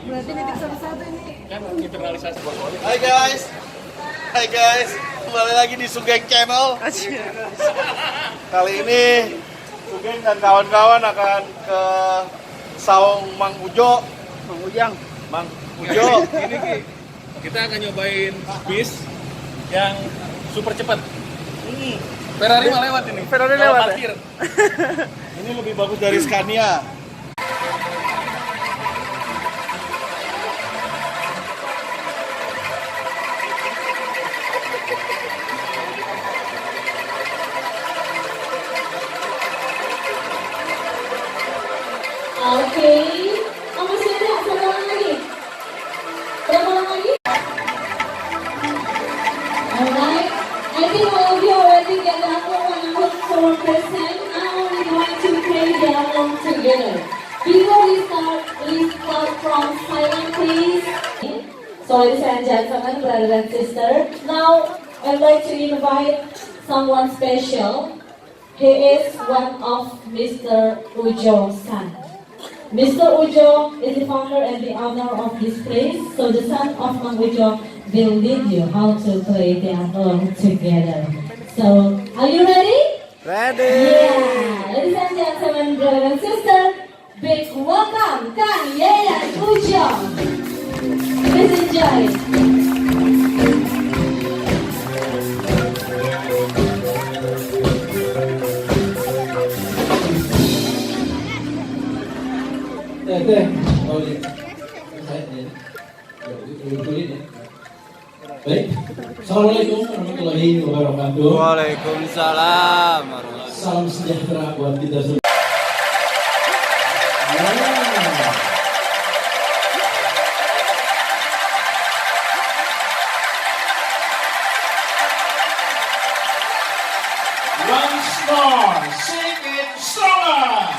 Berarti titik satu-satu ini. Kan internalisasi. Hai guys, kembali lagi di Sugeng Channel. Kali ini Sugeng dan kawan-kawan akan ke Saung Udjo. Mang Udjo. Ini kita akan nyobain bis yang super cepat. Ferrari mah lewat ini. Ferrari lewat. Parkir. Ini lebih bagus dari Scania. Oke, masih ada satu orang lagi. Berapa orang lagi? Alright, I think all of you already get the Angklung 1% Now we want to play the Angklung together. Before we start from silent please. So ladies and gentlemen, brother and sister, now I'd like to invite someone special. He is one of Mr. Udjo's son. Mr. Udjo is the founder and the owner of this place, so the son of Mang Udjo will lead you how to play the Angklung together. So, are you ready? Ready. Yeah, ladies and gentlemen, brother and sister, big welcome, Kang Yayan Udjo. Please enjoy. Baik, Assalamualaikum warahmatullahi wabarakatuh. Waalaikumsalam. Salam sejahtera buat kita semua. Once more, sing it stronger.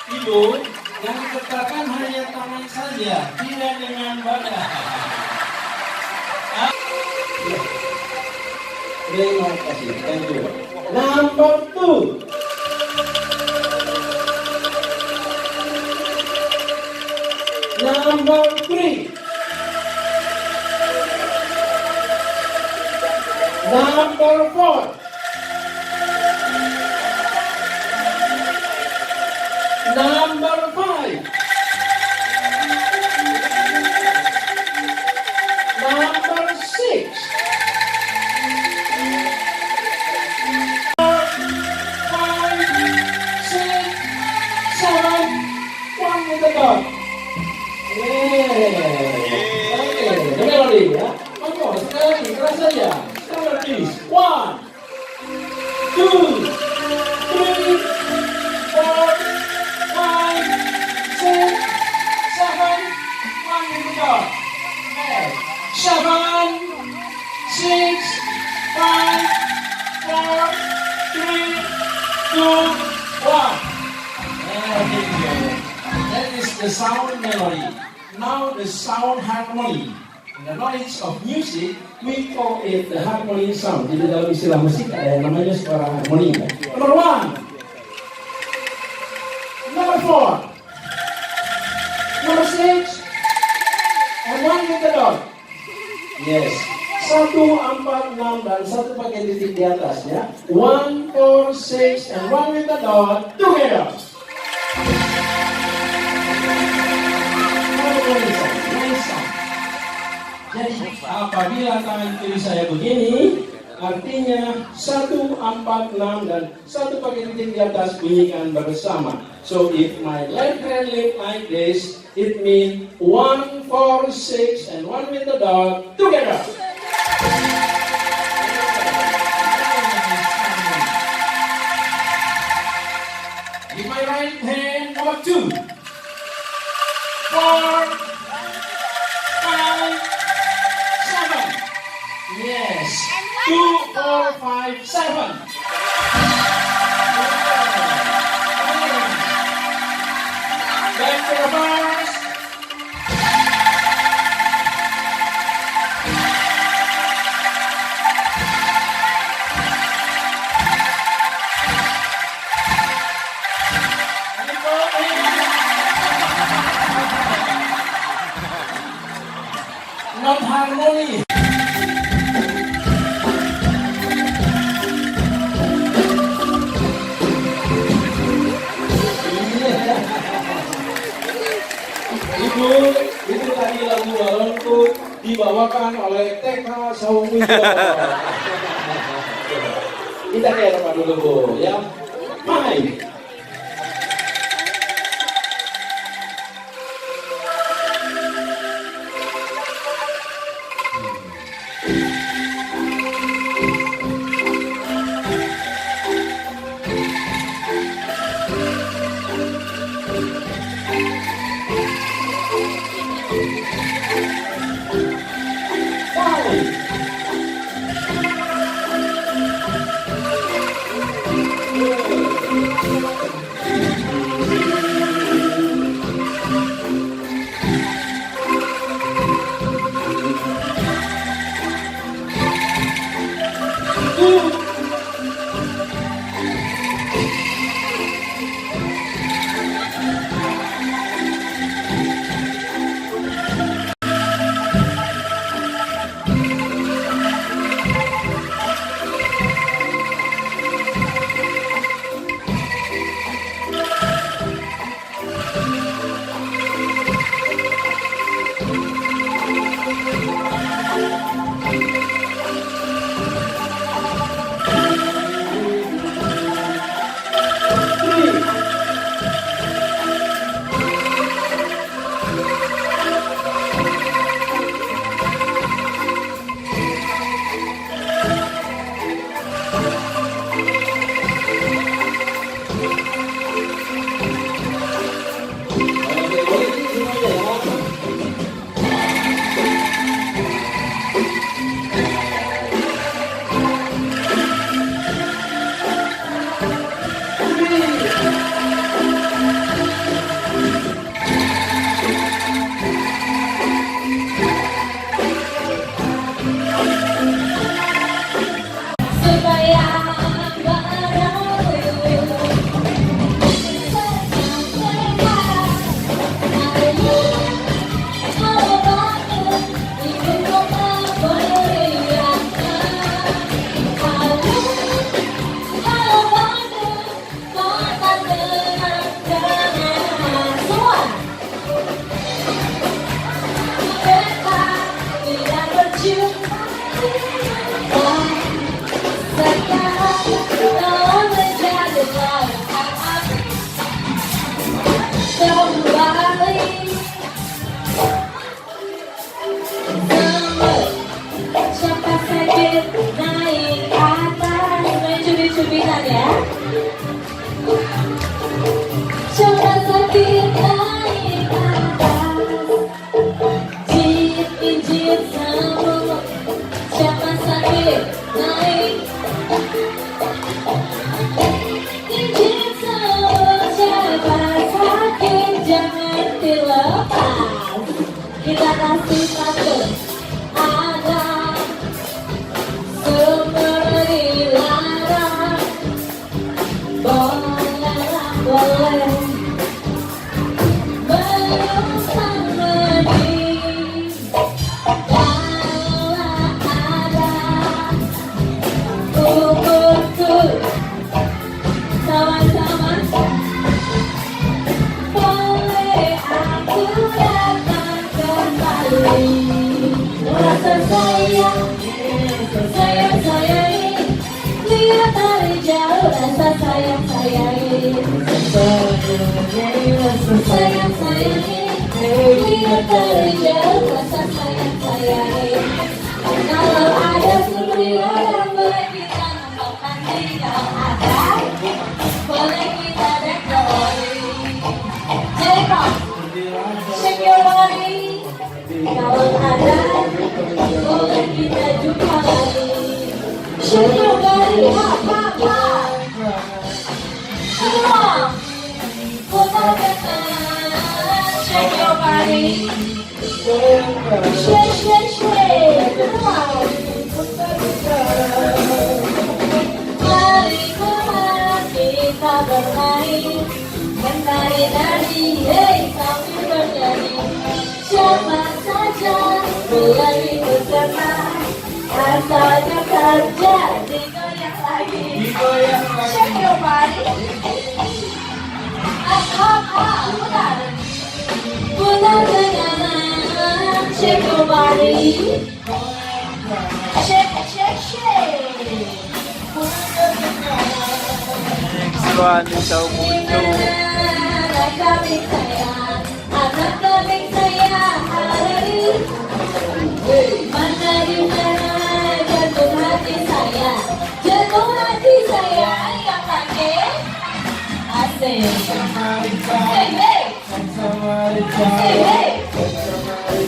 Ibu, yang dikatakan hanya tangan saja, tidak dengan badan. Terima kasih, thank you. Number 2. Number 3. Number 4. Number 5. Number 6. 5, 6, 7, 1 with the dot. Oke, the melody ya. Monggo, sekali lagi, keras saja. Sekarang please. 1, 2, 3, 4, 5, 6, 7, 1 with the dot. 7, 6, 5, 4, 3, 2, 1. That is the sound melody. Now the sound harmony. In the knowledge of music, we call it the harmony sound. Jadi dalam istilah musik ada yang namanya suara harmoni. Number 1. Number 4. Number 6. And 1 with the dot. Yes. 1, 4, 6 dan 1 pakai titik di atasnya. 1, 4, 6 and 1 with the dot. Together. Jadi apabila tangan kiri saya begini, artinya 1, 4, 6 dan 1 pakai titik di atas bunyikan bersama. So if my left hand lift like this, it means 1, 4, 6 and 1 with the dot together. With my right hand, number 2, 4, 5, 7. Yes. 2, 4, 5, 7. Back to not harmony. Ibu, itu tadi lagu balonku dibawakan oleh TK Saung Udjo. Kita lihat apa dulu Bu, ya. Hai. Kita kasih satu ada seperti larang boleh bersamadi kalau ada untuk sama-sama boleh aku datang kembali. Rasa sayang, sayang, lihat dari jauh. Rasa sayang, sayang, lihat dari jauh. Rasa sayang. Kalau ada yang boleh kita ngembangkan. Kalau ada, boleh kita dekori. Dekor, shake your body. Kalau ada, boleh kita jumpa lagi. Shake your body, ha. Semua, putarkan. Shake your body. Shake. Mari kita bermain, menari-nari, sambil bernyanyi. Siapa saja boleh terjadi goyang lagi. Shake your body. Putar. Putar dengan shake your body. Shake, shake, shake. Tujuan di Saung Angklung Udjo. Anak kambing saya hari mana di mana jatuh hati saya yang pakai asing. Hey hey, hey hey.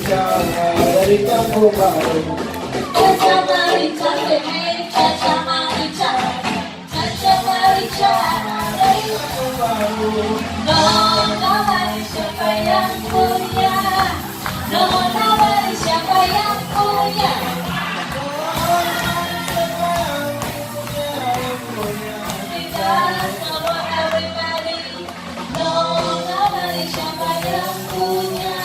Dari kampung baru. Kacamarica, hey kacamarica, kacamarica dari kampung baru. Nona mari siapa yang punya? Nona mari siapa yang punya? Kita semua everybody. Nona mari siapa yang punya?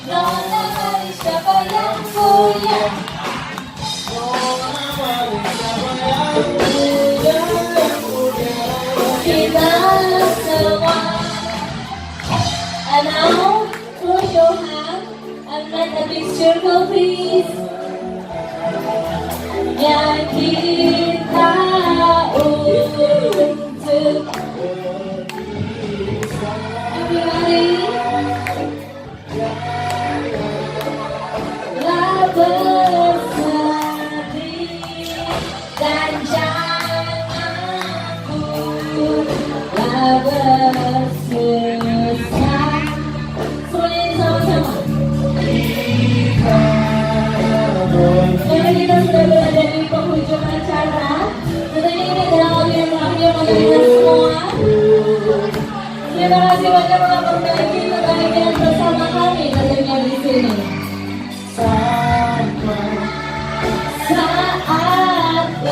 Nona mari siapa yang punya? Kita semua. And now, close your hand and let the big circle please. Yang kita untuk. Everybody. Lah berseri dan jangan pula bersusah. Semuanya sama-sama. Karena kita sudah berada di penghujung acara. Tentunya ini adalah lagu yang terakhir untuk kita semua. Terima kasih banyak telah berbagi kebahagiaan bersama kami tentunya di sini. Saat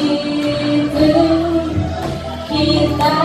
itu kita